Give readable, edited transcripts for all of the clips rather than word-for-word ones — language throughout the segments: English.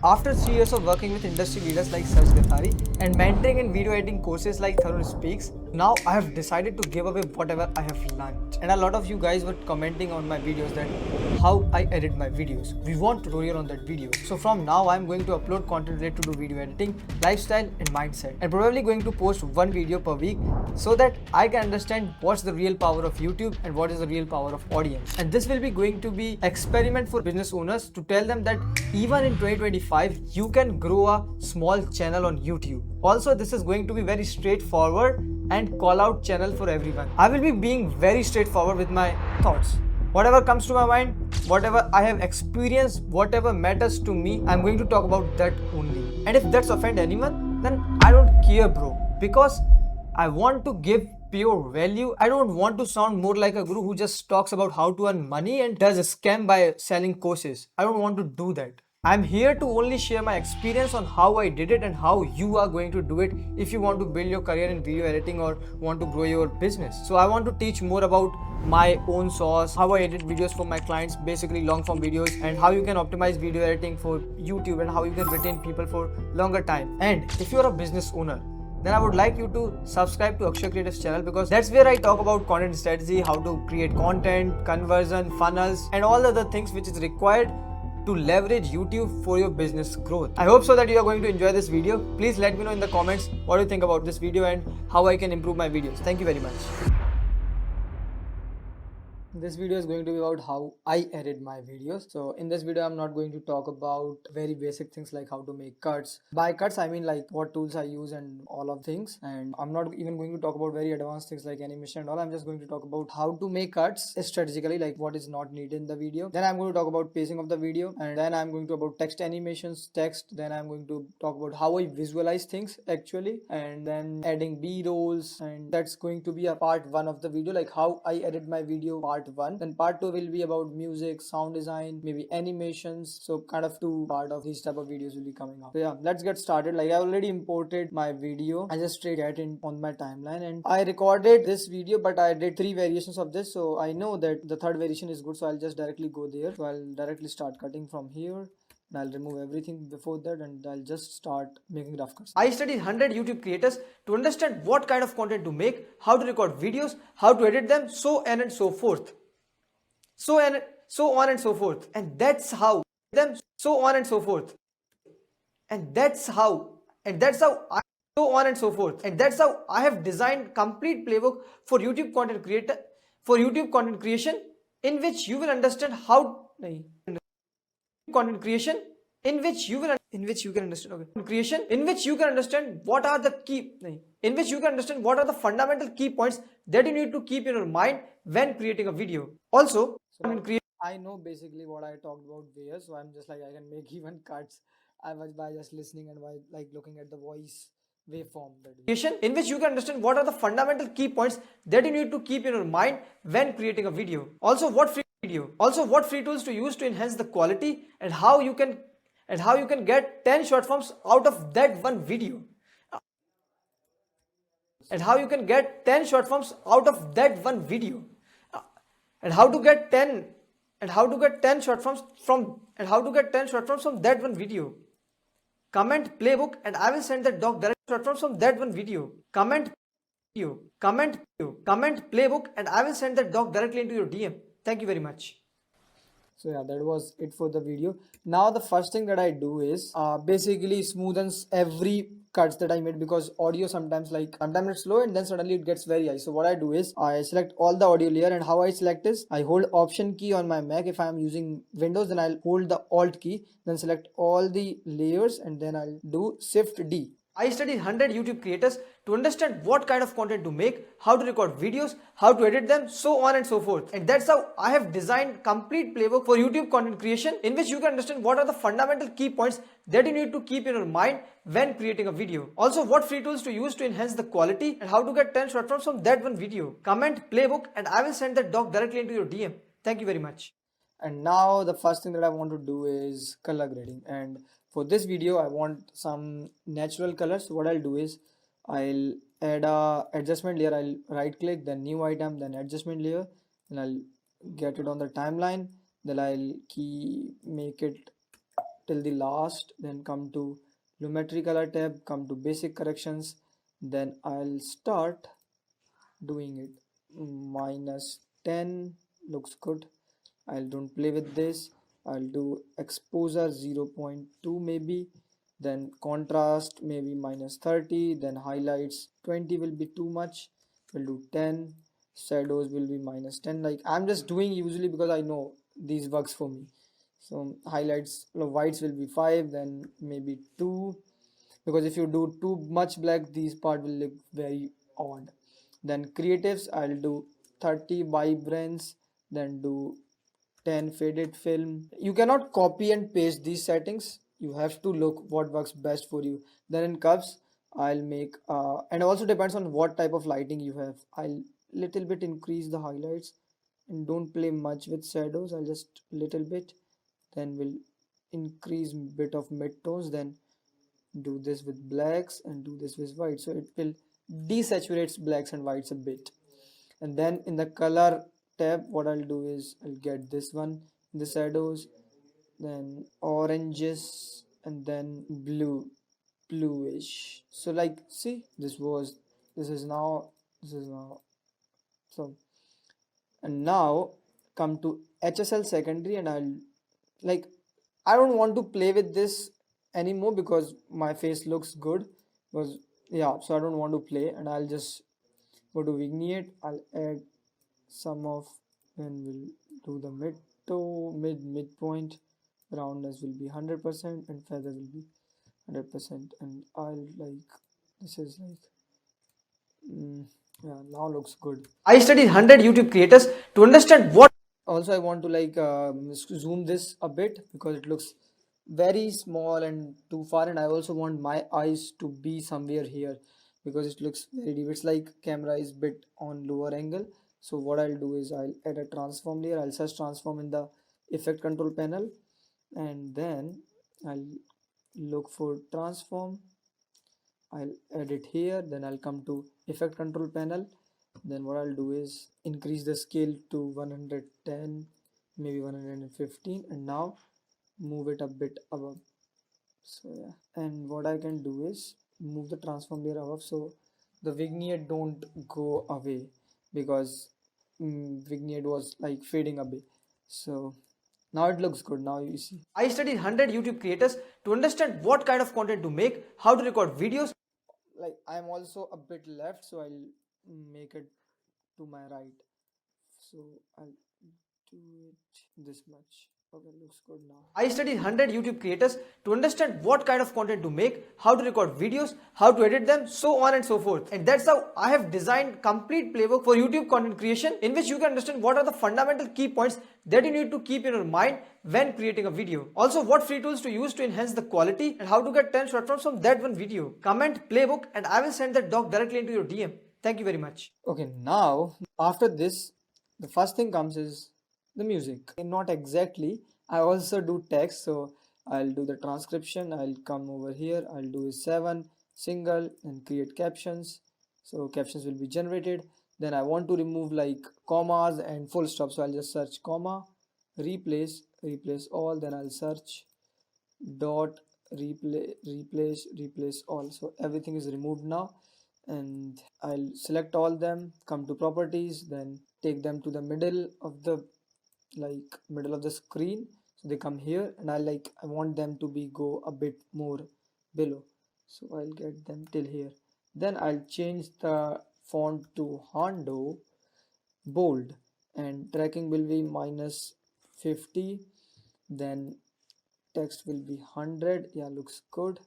After 3 years of working with industry leaders like Sarj Gathari and mentoring in video editing courses like Tharun Speaks, now I have decided to give away whatever I have learned. And a lot of you guys were commenting on my videos that how I edit my videos. We want tutorial on that video. So from now I'm going to upload content related to video editing, lifestyle and mindset, and probably going to post one video per week so that I can understand what's the real power of YouTube and what is the real power of audience. And this will be going to be experiment for business owners to tell them that even in 2025 you can grow a small channel on YouTube. Also, this is going to be very straightforward and call out channel for everyone. I will be being very straightforward with my thoughts. Whatever comes to my mind, whatever I have experienced, whatever matters to me, I'm going to talk about that only. And if that's offend anyone, then I don't care, bro, because I want to give pure value. I don't want to sound more like a guru who just talks about how to earn money and does a scam by selling courses. I don't want to do that. I'm here to only share my experience on how I did it and how you are going to do it if you want to build your career in video editing or want to grow your business. So I want to teach more about my own sauce, how I edit videos for my clients, basically long form videos, and how you can optimize video editing for YouTube and how you can retain people for longer time. And if you're a business owner, then I would like you to subscribe to Akshay Creative's channel, because that's where I talk about content strategy, how to create content, conversion, funnels, and all the other things which is required to leverage YouTube for your business growth. I hope so that you are going to enjoy this video. Please let me know in the comments what you think about this video and how I can improve my videos. Thank you very much. This video is going to be about how I edit my videos. So in this video I'm not going to talk about very basic things like how to make cuts. By cuts I mean like what tools I use and all of things, and I'm not even going to talk about very advanced things like animation and all. I'm just going to talk about how to make cuts strategically, like what is not needed in the video. Then I'm going to talk about pacing of the video, and then I'm going to talk about text animations, text. Then I'm going to talk about how I visualize things actually, and then adding B-rolls, and that's going to be a part 1 of the video, like how I edit my video part 1. Then part 2 will be about music, sound design, maybe animations. So kind of 2 part of these type of videos will be coming up. So yeah, let's get started. Like I already imported my video. I just straight get in on my timeline, and I recorded this video, but I did 3 variations of this. So I know that the third variation is good. So I'll just directly go there. So I'll directly start cutting from here. And I'll remove everything before that, and I'll just start making rough cuts. I studied 100 YouTube creators to understand what kind of content to make, how to record videos, how to edit them, so on and so forth. So on and so forth. And that's how them so on and so forth. And that's how I so on and so forth. And that's how I have designed complete playbook for YouTube content creation, in which you will understand how content creation in which you will understand what are the key what are the fundamental key points that you need to keep in your mind when creating a video. Also, I know basically what I talked about there, so I'm just like I can make even cuts. I was by just listening and by like looking at the voice waveform in which you can understand what are the fundamental key points that you need to keep in your mind when creating a video. Also, what free tools to use to enhance the quality, and how you can get 10 short forms out of that one video. And how you can get 10 short forms out of that one video. And how to get 10 short forms from that one video. Comment playbook and I will send the doc direct short forms from that one video. Comment playbook and I will send the doc directly into your DM. Thank you very much. So yeah, that was it for the video. Now the first thing that I do is basically smoothens every cuts that I made, because audio sometimes it's slow and then suddenly it gets very high. So what I do is I select all the audio layer, and how I select is I hold Option key on my Mac. If I am using Windows, then I'll hold the Alt key, then select all the layers, and then I'll do Shift D. I studied 100 YouTube creators to understand what kind of content to make, how to record videos, how to edit them, so on and so forth. And that's how I have designed complete playbook for YouTube content creation, in which you can understand what are the fundamental key points that you need to keep in your mind when creating a video. Also, what free tools to use to enhance the quality, and how to get 10 short forms from that one video. Comment playbook and I will send that doc directly into your DM. Thank you very much. And now the first thing that I want to do is color grading, and for this video I want some natural colors. So what I'll do is I'll add a adjustment layer. I'll right click, then new item, then adjustment layer, and I'll get it on the timeline. Then I'll make it till the last, then come to Lumetri color tab, come to basic corrections, then I'll start doing it. -10 looks good. I don't play with this. I'll do exposure 0.2 maybe, then contrast maybe -30, then highlights 20 will be too much. We'll do 10. Shadows will be -10. Like I'm just doing usually because I know these works for me. So highlights, whites will be 5, then maybe 2, because if you do too much black, these part will look very odd. Then creatives, I'll do 30 vibrance, then do 10 faded film. You cannot copy and paste these settings. You have to look what works best for you. Then in curves, I'll make and also depends on what type of lighting you have. I'll little bit increase the highlights and don't play much with shadows. I'll just little bit, then we'll increase bit of mid tones, then do this with blacks and do this with white, so it will desaturates blacks and whites a bit. And then in the color tab, what I'll do is I'll get this one in the shadows, then oranges, and then bluish. So like see, this is now so. And now come to HSL secondary, and I'll like I don't want to play with this anymore because my face looks good. Because yeah, so I don't want to play, and I'll just go to vignette. I'll add some of, and we'll do the midpoint. Roundness will be 100% and feather will be 100%. And I'll like this is like yeah, now looks good. I studied 100 YouTube creators to understand what. Also, I want to like zoom this a bit because it looks very small and too far, and I also want my eyes to be somewhere here because it looks very deep. It's like camera is bit on lower angle. So what I'll do is I'll add a transform layer. I'll search transform in the effect control panel, and then I'll look for transform. I'll add it here, then I'll come to effect control panel. Then what I'll do is increase the scale to 110, maybe 115, and now move it a bit above. So yeah, and what I can do is move the transform layer above so the vignette don't go away, because vignette was like fading away. So now it looks good. Now you see. I studied 100 YouTube creators to understand what kind of content to make, how to record videos. Like I'm also a bit left, so I'll make it to my right. So I'll do it this much. Okay, looks good now. I studied 100 YouTube creators to understand what kind of content to make, how to record videos, how to edit them, so on and so forth. And that's how I have designed complete playbook for YouTube content creation, in which you can understand what are the fundamental key points that you need to keep in your mind when creating a video. Also, what free tools to use to enhance the quality, and how to get 10 short films from that one video. Comment playbook and I will send that doc directly into your DM. Thank you very much. Okay, now after this, the first thing comes is the music. And not exactly, I also do text, so I'll do the transcription. I'll come over here, I'll do 7 single and create captions. So captions will be generated. Then I want to remove like commas and full stop, so I'll just search comma, replace all, then I'll search dot replace all. So everything is removed now, and I'll select all them, come to properties, then take them to the middle of the screen, so they come here, and I want them to be go a bit more below, so I'll get them till here. Then I'll change the font to Hondo bold, and tracking will be -50, then text will be 100. Yeah, looks good.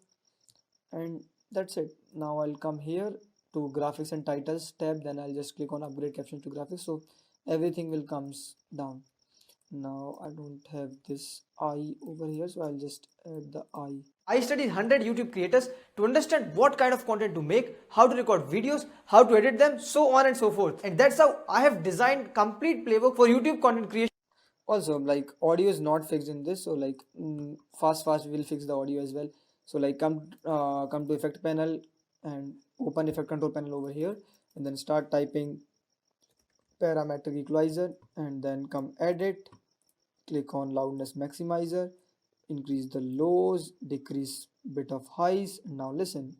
And that's it. Now I'll come here to graphics and titles tab, then I'll just click on upgrade caption to graphics, so everything will comes down. Now I don't have this eye over here, so I'll just add the eye. I studied 100 YouTube creators to understand what kind of content to make, how to record videos, how to edit them, so on and so forth. And that's how I have designed complete playbook for YouTube content creation. Also, like audio is not fixed in this, so like fast we will fix the audio as well. So like come to effect panel and open effect control panel over here, and then start typing parametric equalizer, and then come edit, click on loudness maximizer, increase the lows, decrease bit of highs. Now listen.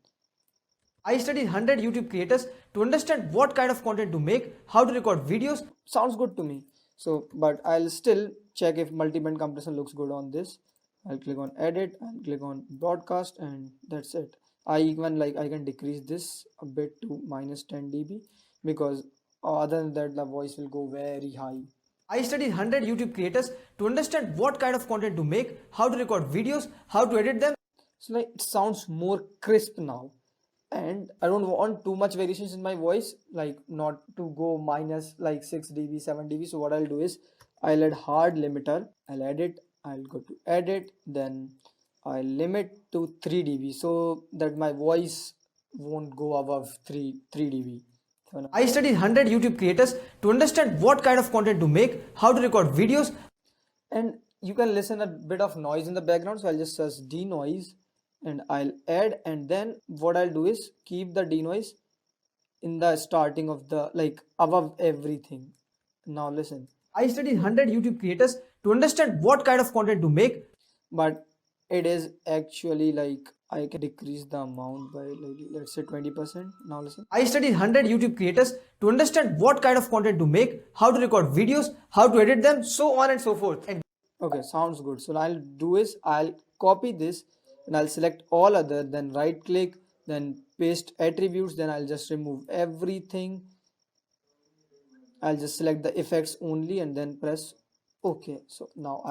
I studied 100 YouTube creators to understand what kind of content to make, how to record videos. Sounds good to me. So, but I'll still check if multi-band compression looks good on this. I'll click on edit, I'll click on broadcast, and that's it. I can decrease this a bit to minus 10 dB because other than that the voice will go very high. I studied 100 YouTube creators to understand what kind of content to make, how to record videos, how to edit them. So like it sounds more crisp now, and I don't want too much variations in my voice, like not to go minus like 6 dB, 7 dB. So what I'll do is I'll add hard limiter, I'll edit, I'll go to edit, then I'll limit to 3 dB so that my voice won't go above 3 dB. So I studied 100 YouTube creators to understand what kind of content to make, how to record videos, and you can listen a bit of noise in the background. So I'll just search denoise and I'll add, and then what I'll do is keep the denoise in the starting of the like above everything. Now listen. I studied 100 YouTube creators to understand what kind of content to make, but it is actually like I can decrease the amount by like let's say 20%. Now listen. I studied 100 YouTube creators to understand what kind of content to make, how to record videos, how to edit them, so on and so forth. And okay, sounds good. So I'll do is I'll copy this and I'll select all other, then right click, then paste attributes, then I'll just remove everything. I'll just select the effects only and then press OK. So now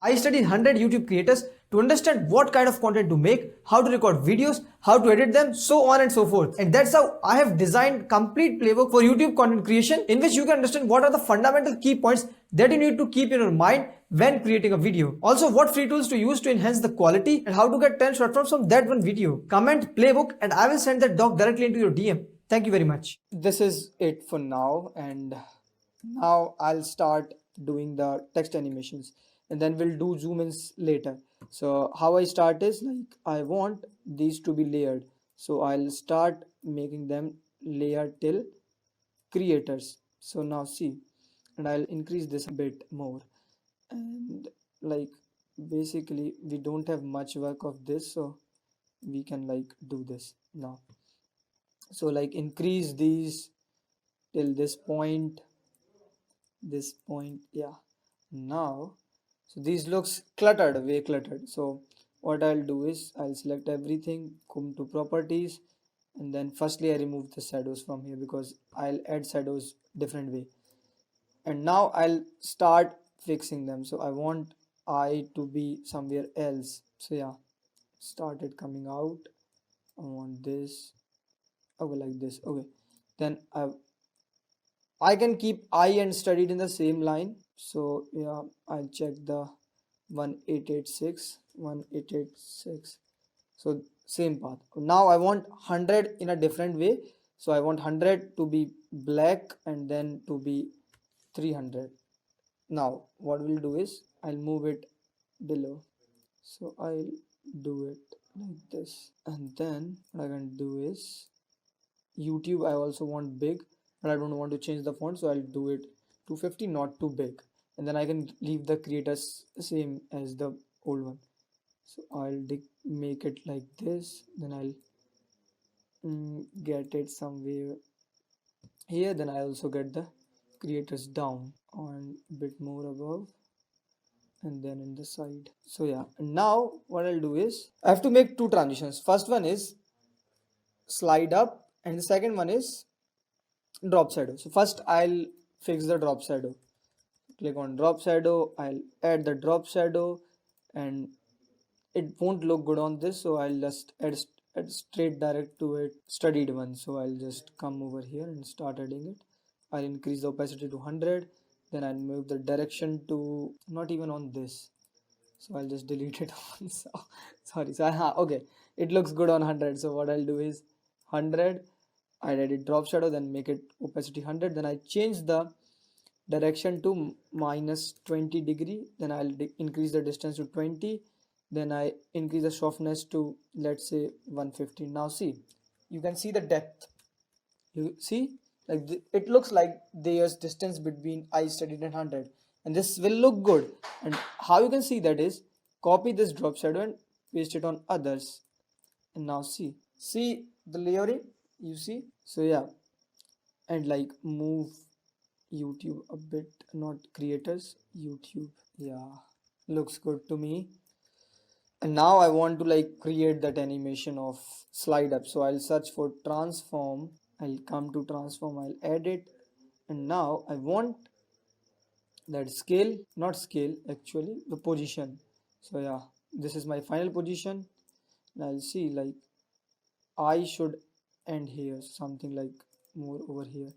I studied 100 YouTube creators to understand what kind of content to make, how to record videos, how to edit them, so on and so forth. And that's how I have designed complete playbook for YouTube content creation, in which you can understand what are the fundamental key points that you need to keep in your mind when creating a video. Also, what free tools to use to enhance the quality and how to get 10 short forms from that one video. Comment playbook and I will send that doc directly into your DM. Thank you very much. This is it for now, and now I'll start doing the text animations and then we'll do zoom ins later. So how I start is like I want these to be layered, so I'll start making them layered till creators. So now see, and I'll increase this a bit more, and like basically we don't have much work of this, so we can like do this now. So like increase these till this point, yeah. Now so these looks cluttered, way cluttered. So what I'll do is I'll select everything, come to properties, and then firstly I remove the shadows from here because I'll add shadows different way. And now I'll start fixing them. So I want I to be somewhere else. So yeah, started coming out. I want this. Okay, like this. Okay, then I can keep I and studied in the same line. So yeah, I'll check the 1886. So same path. Now I want 100 in a different way. So I want 100 to be black and then to be 300. Now what we'll do is I'll move it below. So I'll do it like this, and then what I can do is YouTube I also want big, but I don't want to change the font, so I'll do it 250, not too big, and then I can leave the creators same as the old one. So I'll make it like this, then I'll get it somewhere here, then I also get the creators down on a bit more above and then in the side. So yeah, and now what I'll do is I have to make two transitions. First one is slide up and the second one is drop shadow. So first I'll fix the drop shadow. Click on drop shadow, I'll add the drop shadow, and it won't look good on this, so I'll just add straight direct to it studied one. So I'll just come over here and start adding it. I'll increase the opacity to 100, then I'll move the direction to not even on this, so I'll just delete it on. So sorry, so okay, it looks good on 100. So what I'll do is 100, I edit drop shadow, then make it opacity 100, then I change the direction to minus 20 degree, then I'll increase the distance to 20, then I increase the softness to let's say 150. Now see, you can see the depth. You see, like it looks like there's distance between I studied and 100, and this will look good. And how you can see that is copy this drop shadow and paste it on others. And now see the layering, you see. So yeah, and like move YouTube a bit, not creators, YouTube. Yeah, looks good to me. And now I want to like create that animation of slide up. So I'll search for transform. I'll come to transform. I'll edit. And now I want that scale, not scale, actually the position. So yeah, this is my final position. And I'll see like I should end here, something like more over here.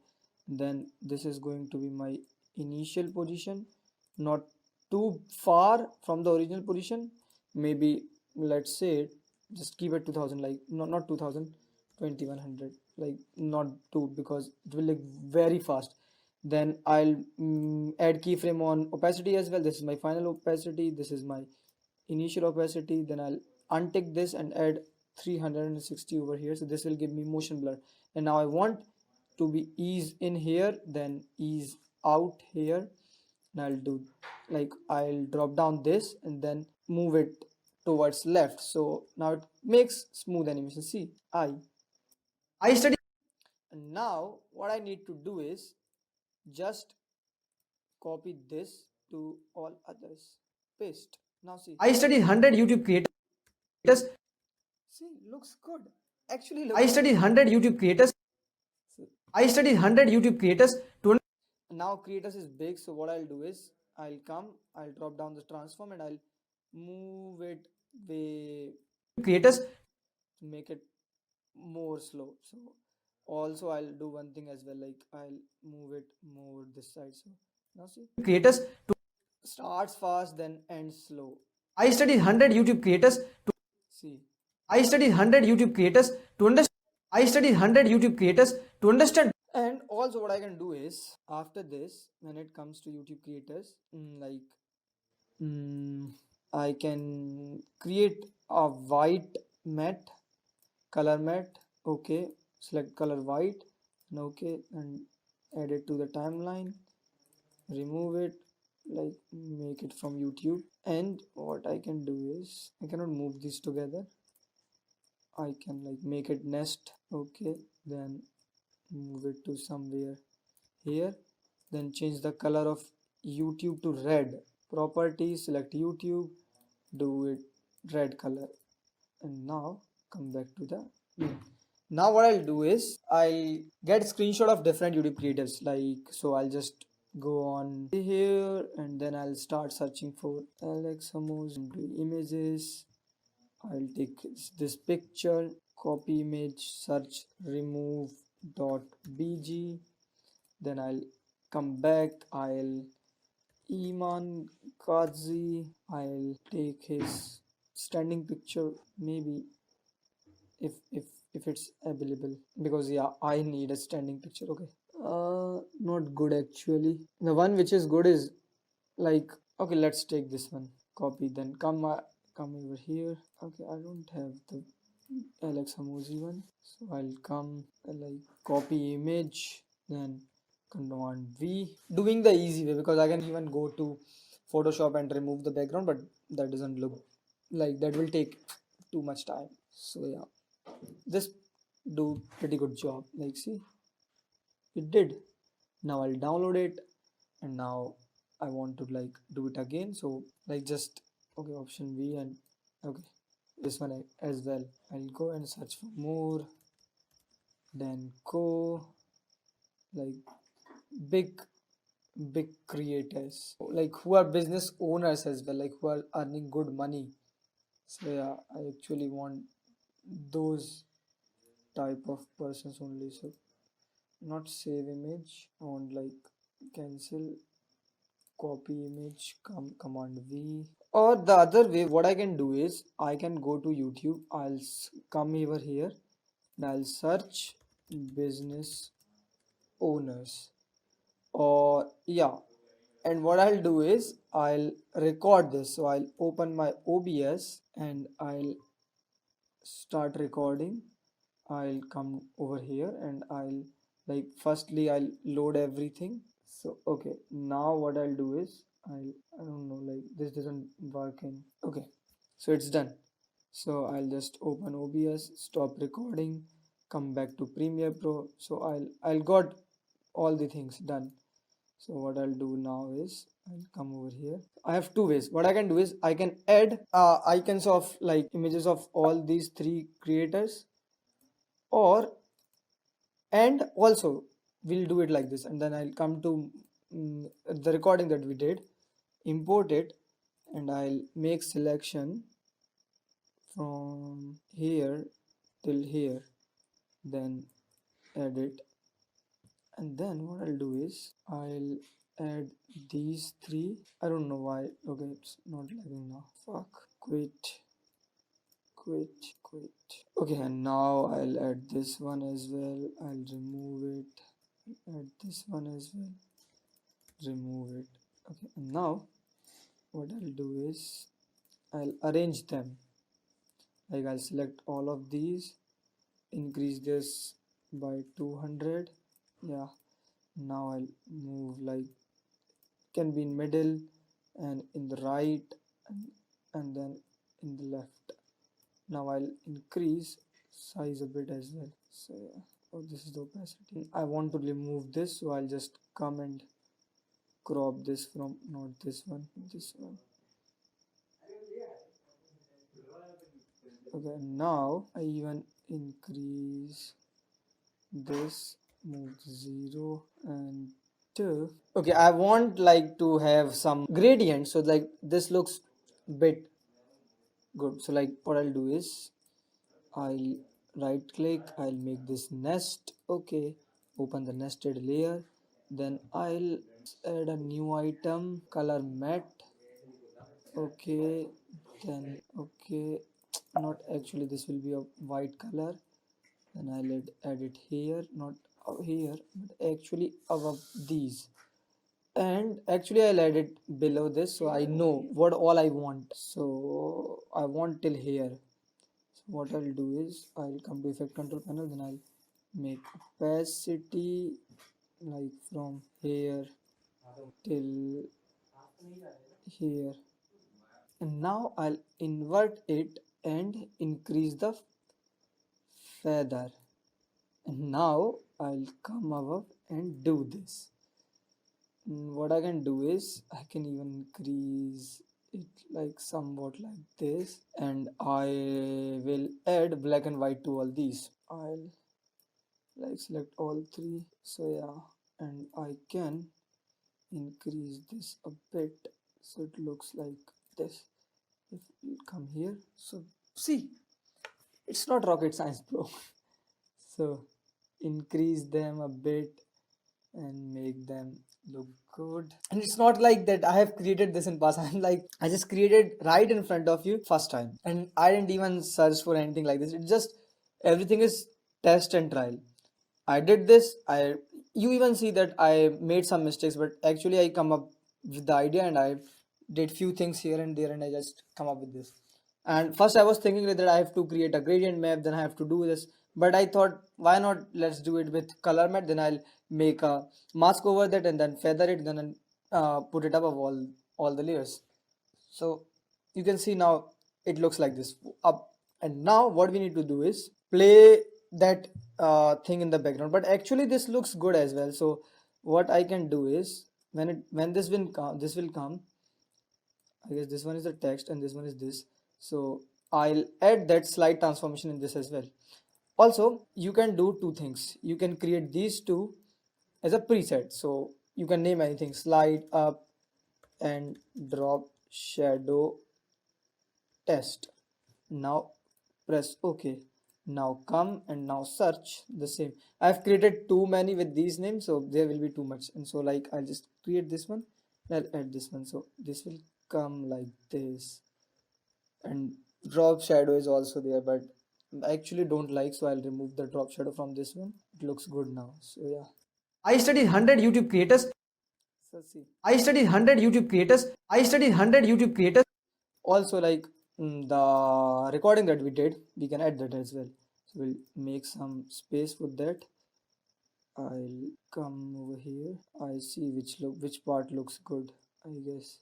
Then this is going to be my initial position, not too far from the original position. Maybe let's say just keep it 2000, like not 2000, 2100, like not too, because it will look very fast. Then I'll add keyframe on opacity as well. This is my final opacity, this is my initial opacity. Then I'll untick this and add 360 over here, so this will give me motion blur. And now I want to be ease in here, then ease out here. And I'll do like I'll drop down this and then move it towards left, so now it makes smooth animation. See, I study. And now what I need to do is just copy this to all others, paste. Now see, I studied 100 YouTube creators. See, looks good. Actually, looks I studied 100 YouTube creators. So, I studied 100 YouTube creators to now creators is big, so what I'll do is I'll drop down the transform and I'll move it way creators to make it more slow. So also I'll do one thing as well, like I'll move it more this side. So now see, creators to starts fast then ends slow. I studied 100 YouTube creators to see. I studied 100 YouTube creators to understand. I studied 100 YouTube creators to understand. And also what I can do is after this, when it comes to YouTube creators, mm, I can create a white matte, color matte. Okay, select color white and okay, and add it to the timeline, remove it, like make it from YouTube. And what I can do is I cannot move these together, I can like make it nest. Okay, then move it to somewhere here, then change the color of YouTube to red. Properties, select YouTube, do it red color. And now come back to the view. Now what I'll do is I'll get screenshot of different YouTube creators, like, so I'll just go on here and then I'll start searching for Alex Amos, do images. I'll take this picture, copy image, search remove dot bg. Then I'll come back, I'll Iman Kazi, I'll take his standing picture, maybe if it's available, because yeah, I need a standing picture. Okay, not good actually. The one which is good is like, okay, let's take this one, copy, then come over here. Okay, I don't have the Alex Hamosi one, so I'll come like copy image, then command V, doing the easy way, because I can even go to Photoshop and remove the background, but that doesn't look like, that will take too much time. So yeah, this do pretty good job, like see, it did. Now I'll download it and now I want to like do it again, so like just okay, option V, and okay, this one as well. I'll go and search for more, then go like big creators, like who are business owners as well, like who are earning good money. So yeah, I actually want those type of persons only. So not save image, I want like cancel, copy image, command V. Or the other way, what I can do is I can go to YouTube, I'll come over here and I'll search business owners, or yeah, and what I'll do is I'll record this. So I'll open my OBS and I'll start recording. I'll come over here and I'll like firstly I'll load everything. So okay, now what I'll do is I don't know, like this doesn't work in. Okay, So it's done. So I'll just open OBS, stop recording, come back to Premiere Pro. So I'll got all the things done. So what I'll do now is I'll come over here. I have two ways. What I can do is I can add icons of like images of all these three creators, or and also we'll do it like this, and then I'll come to the recording that we did, import it, and I'll make selection from here till here, then edit, and then what I'll do is I'll add these three. I don't know why. Okay, it's not lagging now. Fuck. Quit. Okay, and now I'll add this one as well. I'll remove it. Add this one as well. Remove it. Okay, and now what I'll do is I'll arrange them. Like I'll select all of these, increase this by 200. Yeah, now I'll move like can be in middle and in the right, and then in the left. Now I'll increase size a bit as well. So yeah. Oh, this is the opacity. I want to remove this, so I'll just come and crop this from not this one, this one. Okay, now I even increase this, move to 0 and 2. Okay, I want like to have some gradient, so like this looks bit good. So like what I'll do is I'll right click, I'll make this nest. Okay, open the nested layer, then I'll add a new item, color matte. Okay, then okay, not actually, this will be a white color. Then I'll add it here, not here, but actually above these. And actually I'll add it below this, so I know what all I want. So I want till here. So what I'll do is I'll come to effect control panel, then I'll make opacity like from here till here, and now I'll invert it and increase the feather, and now I'll come above and do this. What I can do is I can even increase it like somewhat like this, and I will add black and white to all these. I'll like select all three, so yeah, and I can increase this a bit so it looks like this. If you come here, so see, it's not rocket science, bro. So increase them a bit and make them look good. And it's not like that I have created this in past. I'm like, I just created right in front of you first time, and I didn't even search for anything like this. It just everything is test and trial. I did this. You even see that I made some mistakes, but actually I come up with the idea, and I did few things here and there, and I just come up with this. And first I was thinking that I have to create a gradient map, then I have to do this, but I thought why not, let's do it with color matte. Then I'll make a mask over that and then feather it, then put it above all the layers. So you can see now it looks like this up. And now what we need to do is play that thing in the background, but actually this looks good as well. So what I can do is when this will come, I guess this one is the text and this one is this. So I'll add that slide transformation in this as well. Also, you can do two things. You can create these two as a preset. So you can name anything, slide up and drop shadow test. Now press OK. Now come and now search the same. I've created too many with these names, so there will be too much. And so like I'll just create this one. I'll add this one. So this will come like this. And drop shadow is also there, but I actually don't like, so I'll remove the drop shadow from this one. It looks good now. So yeah. I studied 100 YouTube creators. So see, I studied 100 YouTube creators. I studied 100 YouTube creators. Also, like the recording that we did, we can add that as well. So we'll make some space for that. I'll come over here. I see which part looks good, I guess.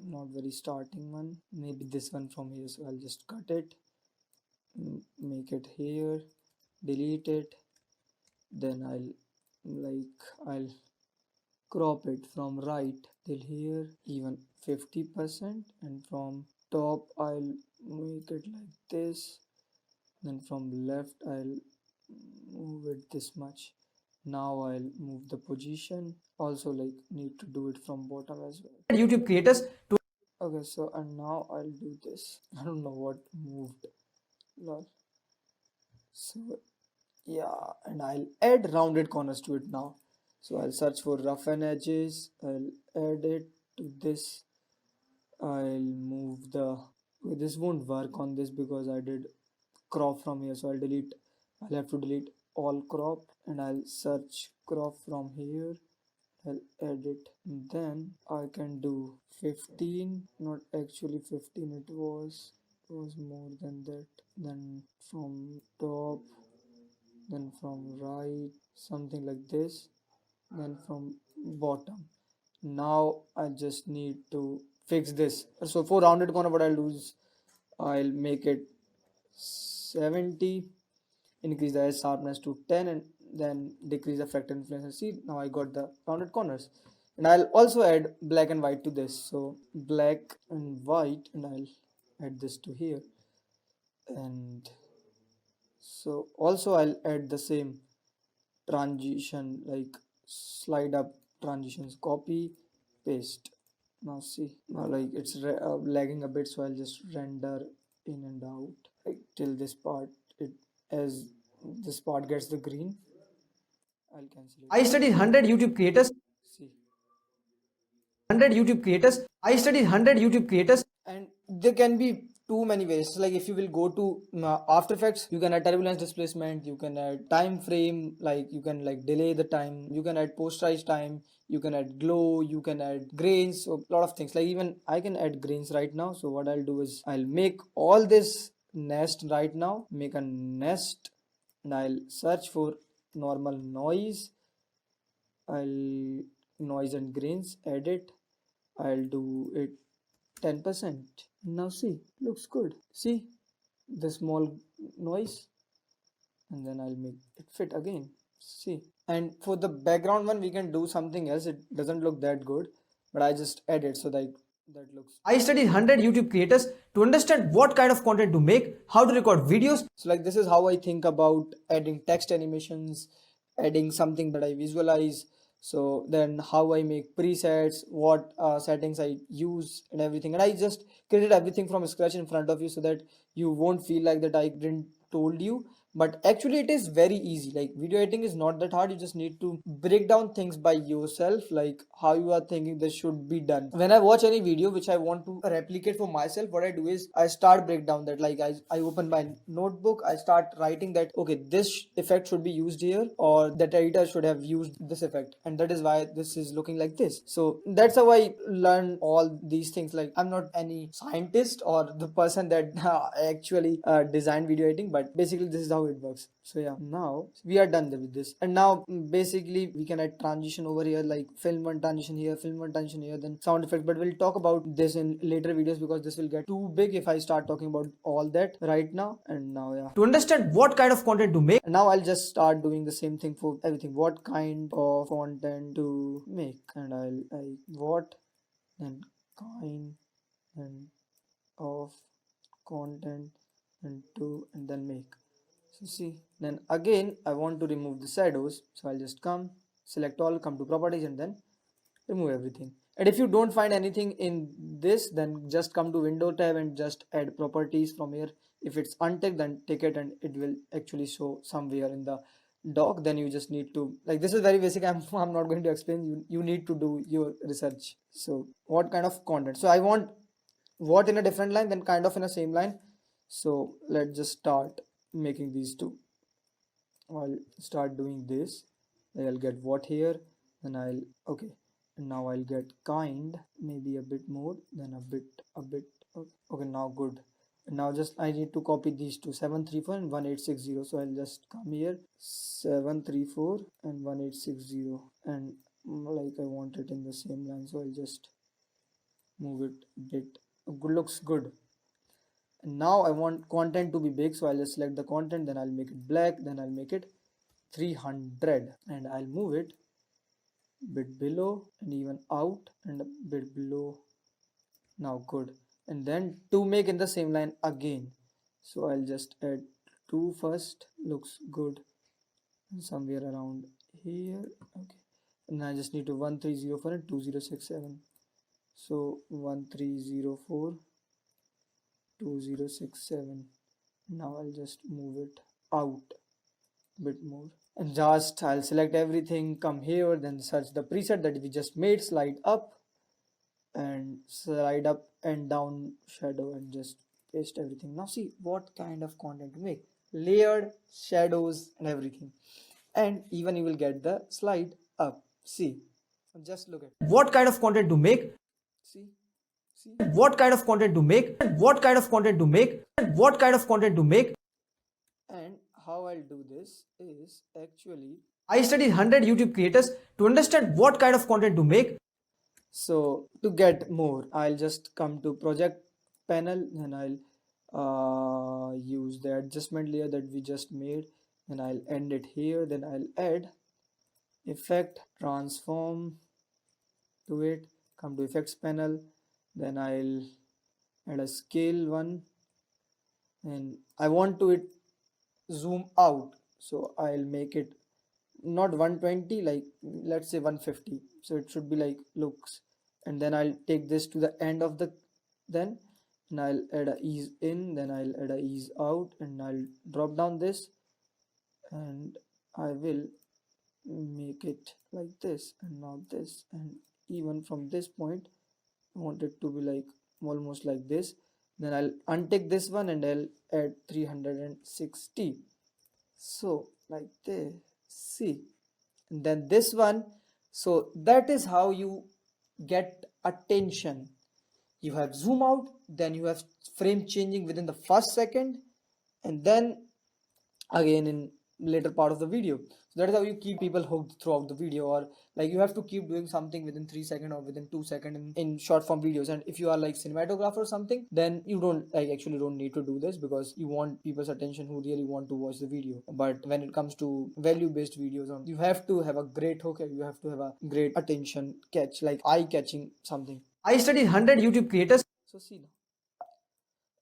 not very starting one, maybe this one from here. So I'll just cut it, make it here, delete it, then I'll crop it from right till here, even 50%, and from top I'll make it like this, then from left I'll move it this much. Now I'll move the position, also like need to do it from bottom as well. YouTube creators to okay, so and now I'll do this. I don't know what moved, lol. So yeah, and I'll add rounded corners to it now. So I'll search for roughen edges, I'll add it to this. I'll move the this won't work on this because I did crop from here, so I'll have to delete all crop, and I'll search crop from here. I'll edit, then I can do 15, not actually 15, it was more than that. Then from top, then from right, something like this, then from bottom. Now I just need to fix this. So for rounded corner, what I'll do is I'll make it 70, increase the edge sharpness to 10, and then decrease the fractal influence. See, now I got the rounded corners. And I'll also add black and white to this. So black and white, and I'll add this to here. And so also I'll add the same transition, like slide up transitions, copy, paste. Now see, now like it's lagging a bit, so I'll just render in and out like till this part. It as this part gets the green, I'll cancel it. I studied 100 YouTube creators. See, 100 YouTube creators. I studied 100 YouTube creators. And there can be too many ways. Like if you will go to After Effects, you can add turbulence displacement, you can add time frame, like you can like delay the time, you can add posterize time, you can add glow, you can add grains, so a lot of things. Like even I can add grains right now. So what I'll do is I'll make all this nest right now, make a nest, and I'll search for normal noise. I'll noise and grains, edit, I'll do it 10%. Now see, looks good. See the small noise, and then I'll make it fit again. See, and for the background one we can do something else. It doesn't look that good, but I just edit so that looks. I studied 100 YouTube creators to understand what kind of content to make, how to record videos. So like this is how I think about adding text animations, adding something that I visualize. So then how I make presets, what settings I use and everything. And I just created everything from scratch in front of you so that you won't feel like that I didn't told you. But actually it is very easy. Like video editing is not that hard. You just need to break down things by yourself, like how you are thinking this should be done. When I watch any video which I want to replicate for myself, what I do is I start break down that, like I open my notebook, I start writing that okay, this effect should be used here, or that editor should have used this effect, and that is why this is looking like this. So that's how I learn all these things. Like I'm not any scientist or the person that actually designed video editing, but basically this is how it works. So yeah, now we are done with this, and now basically we can add transition over here, like film one transition here, film one transition here, then sound effect. But we'll talk about this in later videos because this will get too big if I start talking about all that right now. And now yeah, to understand what kind of content to make, now I'll just start doing the same thing for everything. What kind of content to make, and I what, then kind, and of content, and to, and then make. So see, then again I want to remove the shadows, so I'll just come, select all, come to properties, and then remove everything. And if you don't find anything in this, then just come to window tab and just add properties from here. If it's unticked, then tick it and it will actually show somewhere in the doc. Then you just need to, like this is very basic, I'm not going to explain, you need to do your research. So what kind of content, so I want what in a different line, then kind of in a same line. So let's just start making these two. I'll start doing this. I'll get what here, and I'll okay. And now I'll get kind, maybe a bit more, then a bit. Okay, now good. And now just I need to copy these two, 734 and 1860. So I'll just come here, 734 and 1860, and like I want it in the same line. So I'll just move it a bit. Good, looks good. And now I want content to be big, so I'll just select the content, then I'll make it black, then I'll make it 300, and I'll move it bit below and even out and a bit below. Now good. And then to make in the same line again, so I'll just add 2 first. Looks good. And somewhere around here. Okay, and I just need to 1304 and 2067. So 1304 2067. Now I'll just move it out a bit more, and just I'll select everything, come here, then search the preset that we just made, slide up and slide up and down shadow, and just paste everything. Now see what kind of content to make, layered shadows and everything, and even you will get the slide up. See, just look at what kind of content to make. See, what kind of content to make, what kind of content to make, what kind of content to make. And how I'll do this is, actually I studied 100 YouTube creators to understand what kind of content to make. So to get more, I'll just come to project panel, and I'll use the adjustment layer that we just made, and I'll end it here. Then I'll add effect transform to it, come to effects panel, then I'll add a scale one, and I want to it zoom out, so I'll make it not 120, like let's say 150, so it should be like looks. And then I'll take this to the end of the, then, and I'll add a ease in, then I'll add a ease out, and I'll drop down this, and I will make it like this, and now this, and even from this point I want it to be like almost like this. Then I'll untick this one and I'll add 360, so like this. See, and then this one. So that is how you get attention. You have zoom out, then you have frame changing within the first second, and then again in later part of the video. So that is how you keep people hooked throughout the video, or like you have to keep doing something within 3 seconds or within 2 seconds in short form videos. And if you are like cinematographer or something, then you don't like actually don't need to do this, because you want people's attention who really want to watch the video. But when it comes to value based videos, you have to have a great hook, you have to have a great attention catch, like eye catching something. I studied 100 YouTube creators. So see now,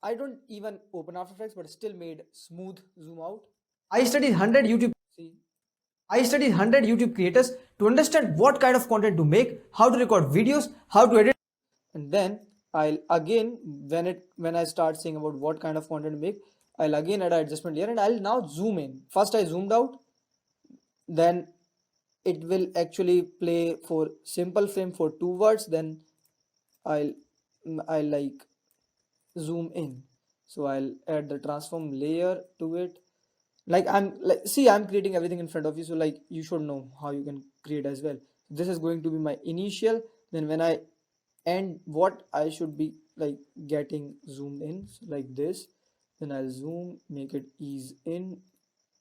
I don't even open After Effects, but still made smooth zoom out. I studied 100 YouTube. See, I studied 100 YouTube creators to understand what kind of content to make, how to record videos, how to edit. And then I'll again, when I start saying about what kind of content to make, I'll again add an adjustment layer, and I'll now zoom in. First I zoomed out, then it will actually play for simple frame for 2 words, then I'll like zoom in. So I'll add the transform layer to it. Like I'm like, see, I'm creating everything in front of you, so like you should know how you can create as well. This is going to be my initial, then when I end what I should be like getting zoomed in, so like this, then I'll zoom, make it ease in,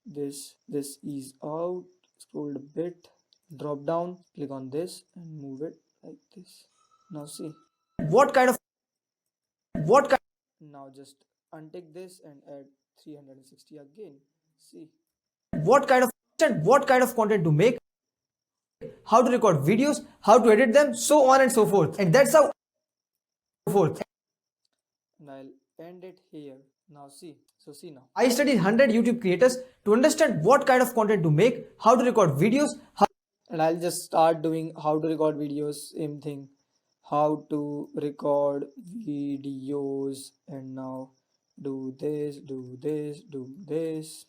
this ease out, scroll a bit, drop down, click on this and move it like this. Now see what kind of, what kind, now just untick this and add 360 again. See what kind of, what kind of content to make, how to record videos, how to edit them, so on and so forth. And that's how forth. And I'll end it here. Now see, so see now. I studied 100 YouTube creators to understand what kind of content to make, how to record videos, and I'll just start doing how to record videos, same thing. How to record videos, and now do this, do this, do this.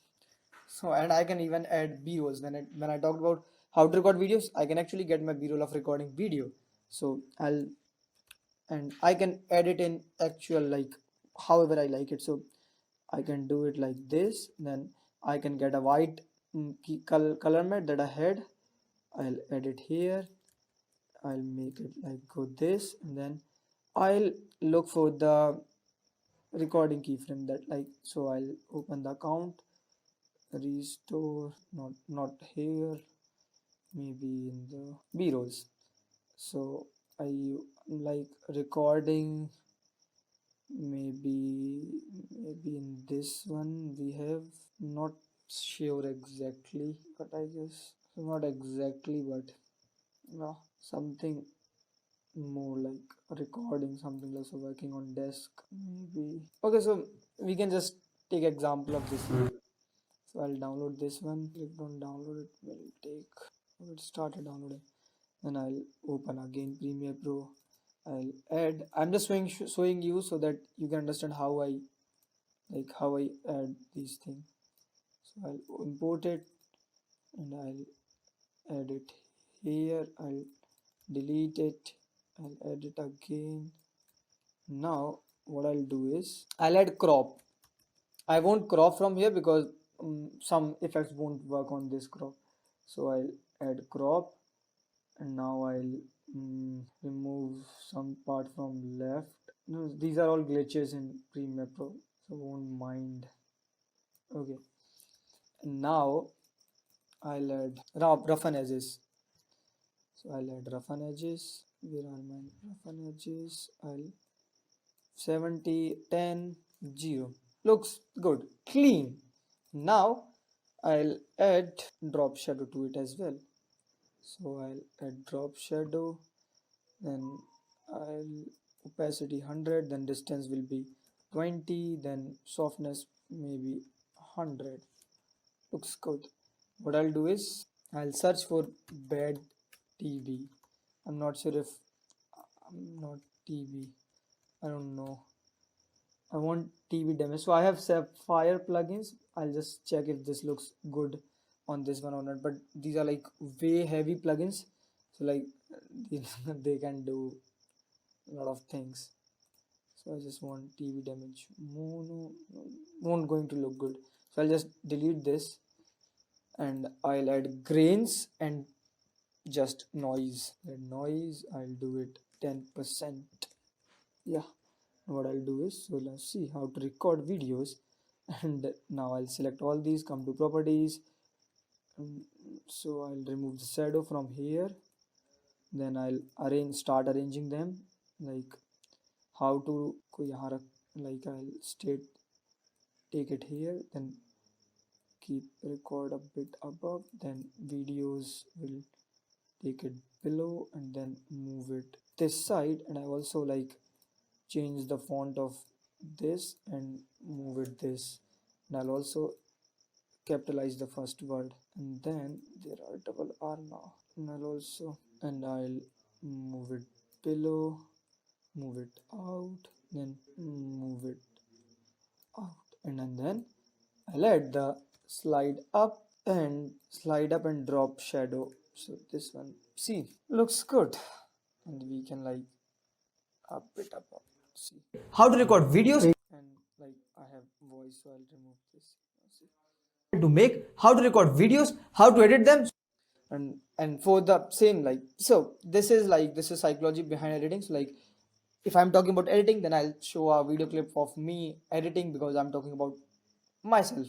So, and I can even add b-rolls. When I talked about how to record videos, I can actually get my b-roll of recording video. So and I can edit in actual, like however I like it. So I can do it like this, then I can get a white color matte that I had. I'll edit here, I'll make it like go this, and then I'll look for the recording keyframe that like, so I'll open the account, restore, not here, maybe in the b-rolls. So I like recording. Maybe in this one we have, not sure exactly, but I guess not exactly, but no, something more like recording, something like so working on desk maybe. Okay, so we can just take example of this one. So I'll download this one, click on download, it will take, it started downloading. Then I'll open again Premiere Pro. I'll add, I'm just showing you so that you can understand how I add these things. So I'll import it and I'll add it here. I'll delete it. I'll add it again. Now what I'll do is I'll add crop. I won't crop from here because some effects won't work on this crop. So I'll add crop, and now I'll remove some part from left. No, these are all glitches in Premiere Pro, so won't mind. Okay, and now I'll add roughen edges. So I'll add roughen edges. Where are my roughen edges? I'll 70 10 0. Looks good, clean. Now I'll add drop shadow to it as well. So I'll add drop shadow, then I'll opacity 100, then distance will be 20, then softness maybe 100. Looks good. What I'll do is I'll search for bad TV. I'm not sure if I'm not TV. I don't know. I want TV damage. So I have Sapphire plugins. I'll just check if this looks good on this one or not. But these are like way heavy plugins. So like they can do a lot of things. So I just want TV damage. Mono won't going to look good. So I'll just delete this and I'll add grains and just noise. And noise, I'll do it 10%. Yeah. What I'll do is, so let's see how to record videos. And now I'll select all these, come to properties, so I'll remove the shadow from here. Then I'll start arranging them, like how to like I'll take it here, then keep record a bit above, then videos will take it below, and then move it this side. And I also like change the font of this and move it this, and I'll also capitalize the first word, and then there are double R now, and I'll move it below, move it out, then move it out, and then I'll add the slide up and drop shadow. So this one, see, looks good, and we can like up it up. See how to record videos, and like I have voice, so I'll remove this. See. To make how to record videos, how to edit them, and for the same, like, so this is psychology behind editing. So like if I'm talking about editing, then I'll show a video clip of me editing because I'm talking about myself.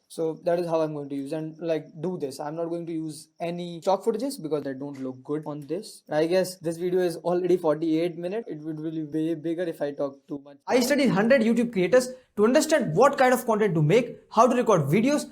So that is how I'm going to use and like do this. I'm not going to use any stock footages because they don't look good on this. I guess this video is already 48 minutes. It would be way bigger if I talk too much. I studied 100 YouTube creators to understand what kind of content to make, how to record videos,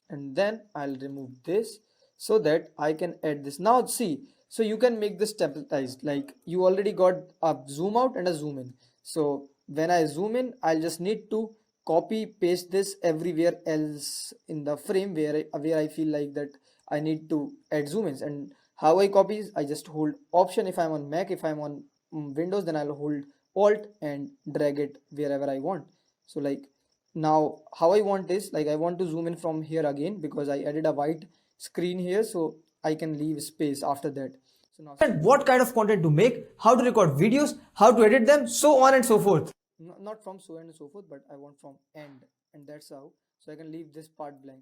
and then I'll remove this so that I can add this. Now see, so you can make this templatized, like you already got a zoom out and a zoom in. So when I zoom in, I'll just need to copy paste this everywhere else in the frame where I feel like that I need to add zoom ins. And how I copy is I just hold option if I'm on Mac. If I'm on Windows, then I'll hold alt and drag it wherever I want. So like now how I want is, like, I want to zoom in from here again because I added a white screen here, so I can leave space after that. So now and what kind of content to make, how to record videos, how to edit them, so on and so forth. Not from so on and so forth, but I want from end, and that's how. So I can leave this part blank.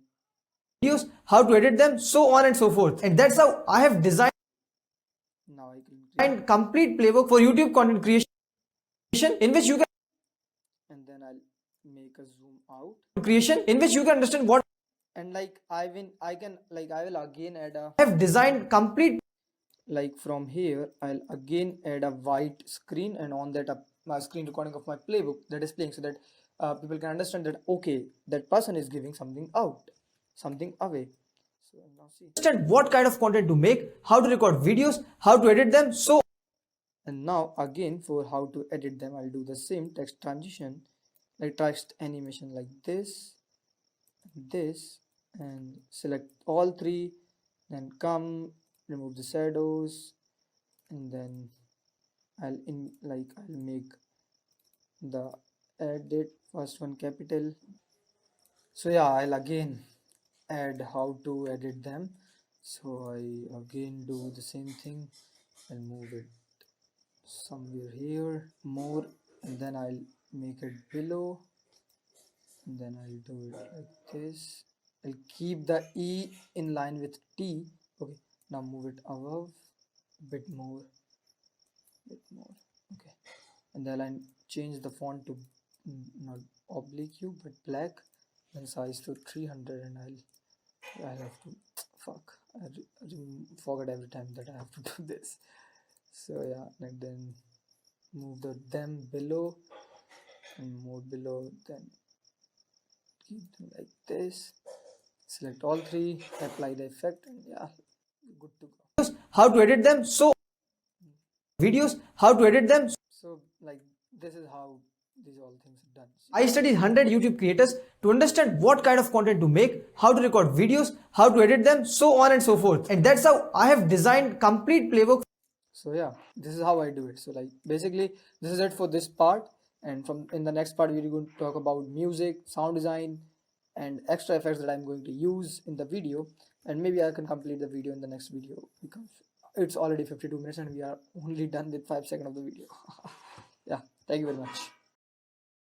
Videos, how to edit them, so on and so forth. And that's how I have designed. Now I can create complete playbook for YouTube content creation in which you can, and then I'll make a zoom out creation in which you can understand what, and like I will again add a, I have designed complete like from here I'll again add a white screen, and on that my screen recording of my playbook that is playing, so that people can understand that okay, that person is giving something out, something away. So now see, understand what kind of content to make, how to record videos, how to edit them. So and now again, for how to edit them, I'll do the same text transition, like text animation, like this, and select all three, then come, remove the shadows, and then I'll make the edit first one capital. So yeah, I'll again add how to edit them. So I again do the same thing and move it somewhere here more, and then I'll make it below, and then I'll do it like this. I'll keep the E in line with T. Okay, now move it above a bit more, okay, and then I'll change the font to not oblique U but black, and size to 300, and I'll have to fuck, forget every time that I have to do this. So yeah, and then move the them below and more below, then keep them like this, select all three, apply the effect, and yeah, good to go. How to edit them, so videos, how to edit them, so like this is how these all things are done. I studied 100 YouTube creators to understand what kind of content to make, how to record videos, how to edit them, so on and so forth, and that's how I have designed complete playbook. So yeah, this is how I do it. So like basically this is it for this part, and from in the next part we're going to talk about music, sound design, and extra effects that I'm going to use in the video, and maybe I can complete the video in the next video because it's already 52 minutes and we are only done with 5 seconds of the video. Yeah, thank you very much.